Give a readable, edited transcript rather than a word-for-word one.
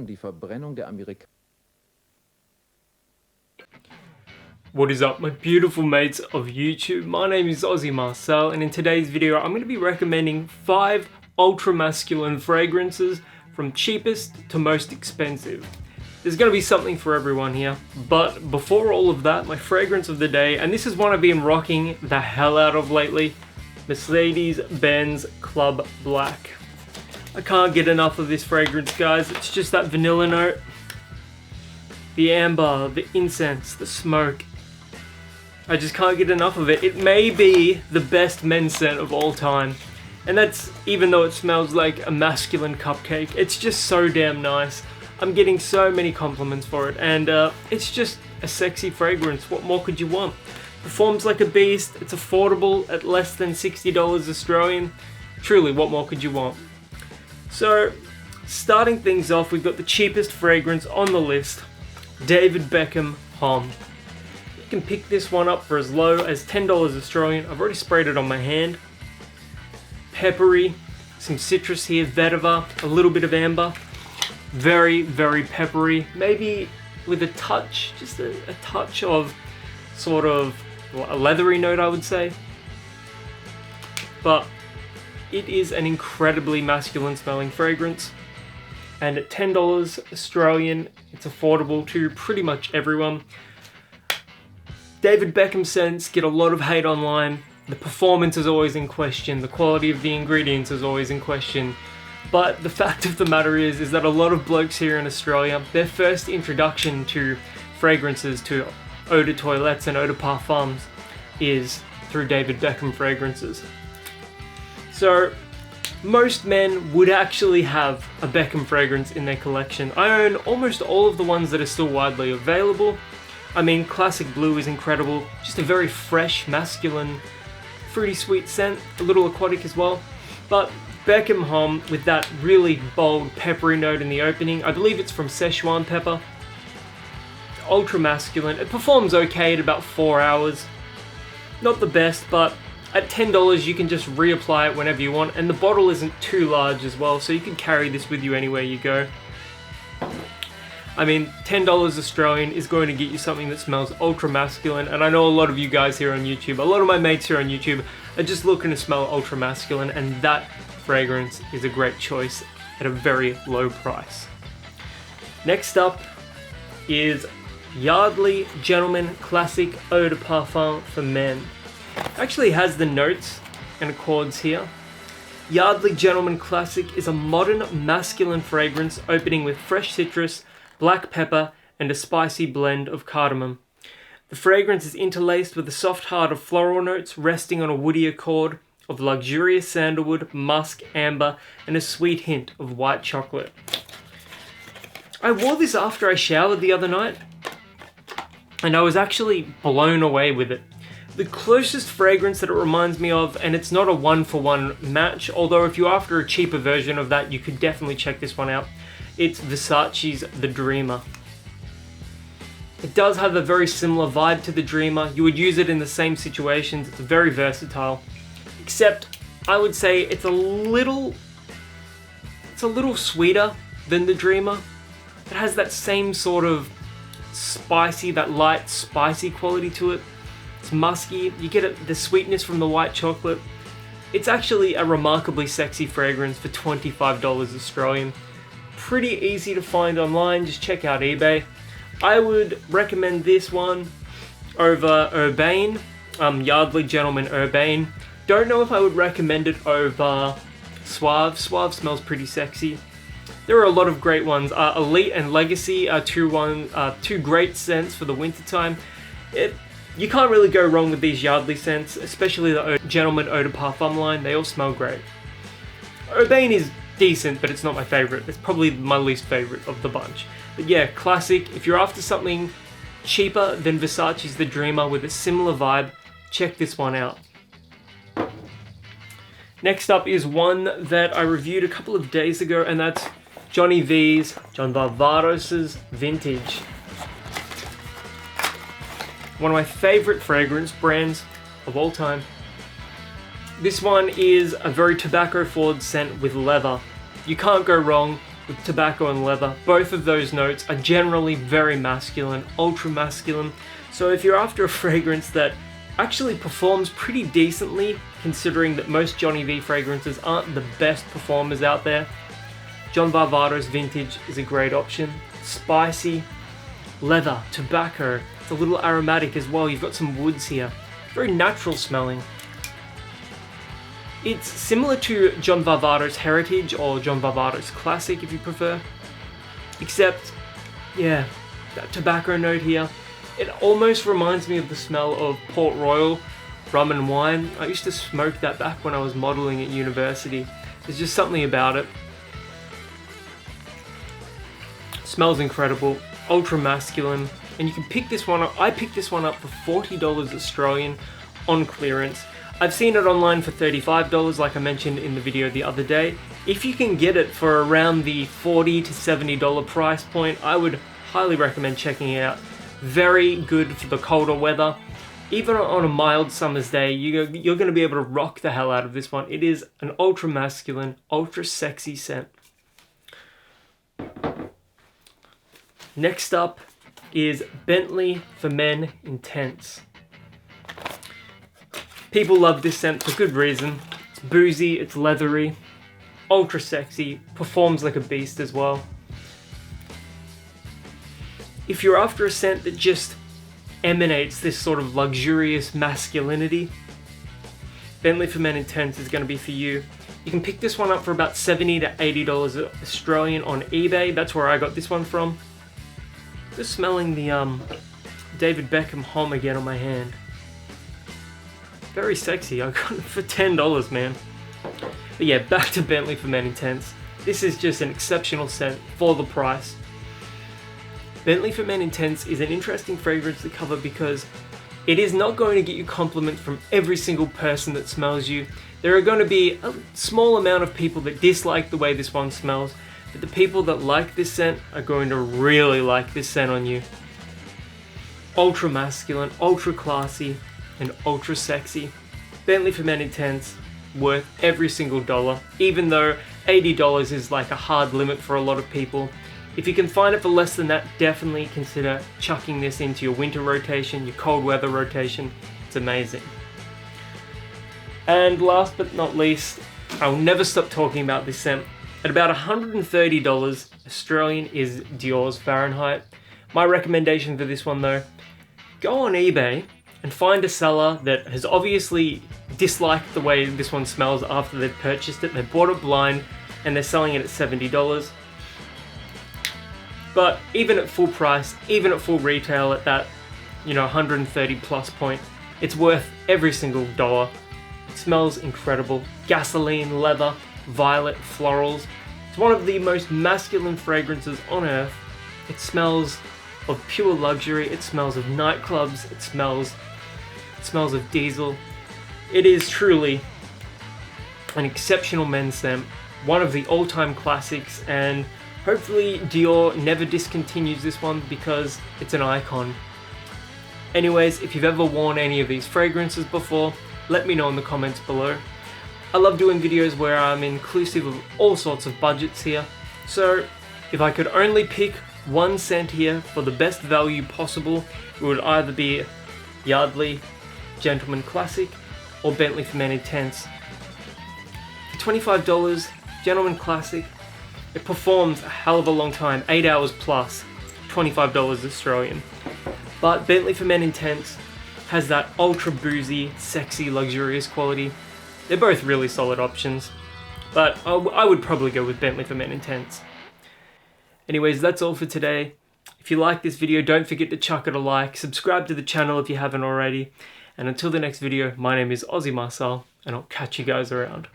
die Verbrennung der Amerikaner. What is up, my beautiful mates of YouTube? My name is Aussie Marcel, and in today's video I'm going to be recommending 5 ultra masculine fragrances from cheapest to most expensive. There's going to be something for everyone here, but before all of that, my fragrance of the day, and this is one I've been rocking the hell out of lately, Mercedes-Benz Club Black. I can't get enough of this fragrance, guys. It's just that vanilla note, the amber, the incense, the smoke. I just can't get enough of it. It may be the best men's scent of all time. And that's even though it smells like a masculine cupcake. It's just so damn nice. I'm getting so many compliments for it. And it's just a sexy fragrance. What more could you want? Performs like a beast. It's affordable at less than $60 Australian. Truly, what more could you want? So, starting things off, we've got the cheapest fragrance on the list. David Beckham Homme. You can pick this one up for as low as $10 Australian. I've already sprayed it on my hand. Peppery, some citrus here, vetiver, a little bit of amber. Very, very peppery. Maybe with a touch, just a touch of sort of a leathery note, I would say. But it is an incredibly masculine smelling fragrance. And at $10 Australian, it's affordable to pretty much everyone. David Beckham scents get a lot of hate online. The performance is always in question. The quality of the ingredients is always in question. But the fact of the matter is that a lot of blokes here in Australia, their first introduction to fragrances, to eau de toilettes and eau de parfums, is through David Beckham fragrances. So, most men would actually have a Beckham fragrance in their collection. I own almost all of the ones that are still widely available. I mean, Classic Blue is incredible. Just a very fresh, masculine, fruity sweet scent. A little aquatic as well. But Beckham Homme with that really bold, peppery note in the opening. I believe it's from Szechuan pepper. Ultra masculine. It performs okay at about 4 hours. Not the best, but at $10 you can just reapply it whenever you want. And the bottle isn't too large as well, so you can carry this with you anywhere you go. I mean, $10 Australian is going to get you something that smells ultra masculine, and I know a lot of you guys here on YouTube, a lot of my mates here on YouTube are just looking to smell ultra masculine, and that fragrance is a great choice at a very low price. Next up is Yardley Gentleman Classic Eau de Parfum for Men. It actually has the notes and accords here. Yardley Gentleman Classic is a modern masculine fragrance opening with fresh citrus, black pepper, and a spicy blend of cardamom. The fragrance is interlaced with a soft heart of floral notes resting on a woody accord of luxurious sandalwood, musk, amber, and a sweet hint of white chocolate. I wore this after I showered the other night, and I was actually blown away with it. The closest fragrance that it reminds me of, and it's not a one-for-one match, although if you're after a cheaper version of that, you could definitely check this one out. It's Versace's The Dreamer. It does have a very similar vibe to The Dreamer. You would use it in the same situations. It's very versatile. Except, I would say it's a little sweeter than The Dreamer. It has that same sort of spicy, that light spicy quality to it. It's musky. You get the sweetness from the white chocolate. It's actually a remarkably sexy fragrance for $25 Australian. Pretty easy to find online, just check out eBay. I would recommend this one over Urbane, Yardley Gentleman Urbane. Don't know if I would recommend it over Suave. Suave smells pretty sexy. There are a lot of great ones. Elite and Legacy are two great scents for the wintertime. You can't really go wrong with these Yardley scents, especially the Gentleman Eau de Parfum line. They all smell great. Urbane is decent, but it's not my favorite. It's probably my least favorite of the bunch. But yeah, classic. If you're after something cheaper than Versace's The Dreamer with a similar vibe, check this one out. Next up is one that I reviewed a couple of days ago, and that's John Varvaros's Vintage. One of my favorite fragrance brands of all time. This one is a very tobacco-forward scent with leather. You can't go wrong. with tobacco and leather. Both of those notes are generally very masculine, ultra masculine. So if you're after a fragrance that actually performs pretty decently, considering that most Johnny V fragrances aren't the best performers out there, John Varvatos Vintage is a great option. Spicy, leather, tobacco, it's a little aromatic as well. You've got some woods here. Very natural smelling. It's similar to John Varvatos Heritage or John Varvatos Classic if you prefer. Except, yeah, that tobacco note here. It almost reminds me of the smell of Port Royal rum and wine. I used to smoke that back when I was modeling at university. There's just something about it. Smells incredible, ultra masculine, and you can pick this one up. I picked this one up for $40 Australian on clearance. I've seen it online for $35 like I mentioned in the video the other day. If you can get it for around the $40 to $70 price point, I would highly recommend checking it out. Very good for the colder weather. Even on a mild summer's day, you're going to be able to rock the hell out of this one. It is an ultra masculine, ultra sexy scent. Next up is Bentley for Men Intense. People love this scent for good reason. It's boozy, it's leathery, ultra sexy, performs like a beast as well. If you're after a scent that just emanates this sort of luxurious masculinity, Bentley for Men Intense is going to be for you. You can pick this one up for about $70 to $80 Australian on eBay. That's where I got this one from. Just smelling the David Beckham Home again on my hand. Very sexy. I got it for $10, man. But yeah, back to Bentley for Men Intense. This is just an exceptional scent for the price. Bentley for Men Intense is an interesting fragrance to cover because it is not going to get you compliments from every single person that smells you. There are going to be a small amount of people that dislike the way this one smells, but the people that like this scent are going to really like this scent on you. Ultra masculine, ultra classy, and ultra sexy. Bentley for Men Intense, worth every single dollar, even though $80 is like a hard limit for a lot of people. If you can find it for less than that, definitely consider chucking this into your winter rotation, your cold weather rotation. It's amazing. And last but not least, I will never stop talking about this scent. At about $130 Australian is Dior's Fahrenheit. My recommendation for this one though, go on eBay and find a seller that has obviously disliked the way this one smells after they've purchased it. They bought it blind and they're selling it at $70. But even at full price, even at full retail at that, 130 plus point, it's worth every single dollar. It smells incredible. Gasoline, leather, violet, florals. It's one of the most masculine fragrances on earth. It smells of pure luxury. It smells of nightclubs. It smells of diesel. It is truly an exceptional men's scent. One of the all-time classics, and hopefully Dior never discontinues this one because it's an icon. Anyways, if you've ever worn any of these fragrances before, let me know in the comments below. I love doing videos where I'm inclusive of all sorts of budgets here. So if I could only pick one scent here for the best value possible, it would either be Yardley Gentleman Classic or Bentley for Men Intense. For $25, Gentleman Classic, it performs a hell of a long time, 8 hours plus, $25 Australian. But Bentley for Men Intense has that ultra boozy, sexy, luxurious quality. They're both really solid options, but I would probably go with Bentley for Men Intense. Anyways, that's all for today. If you like this video, don't forget to chuck it a like, subscribe to the channel if you haven't already, and until the next video, my name is Aussie Marcel, and I'll catch you guys around.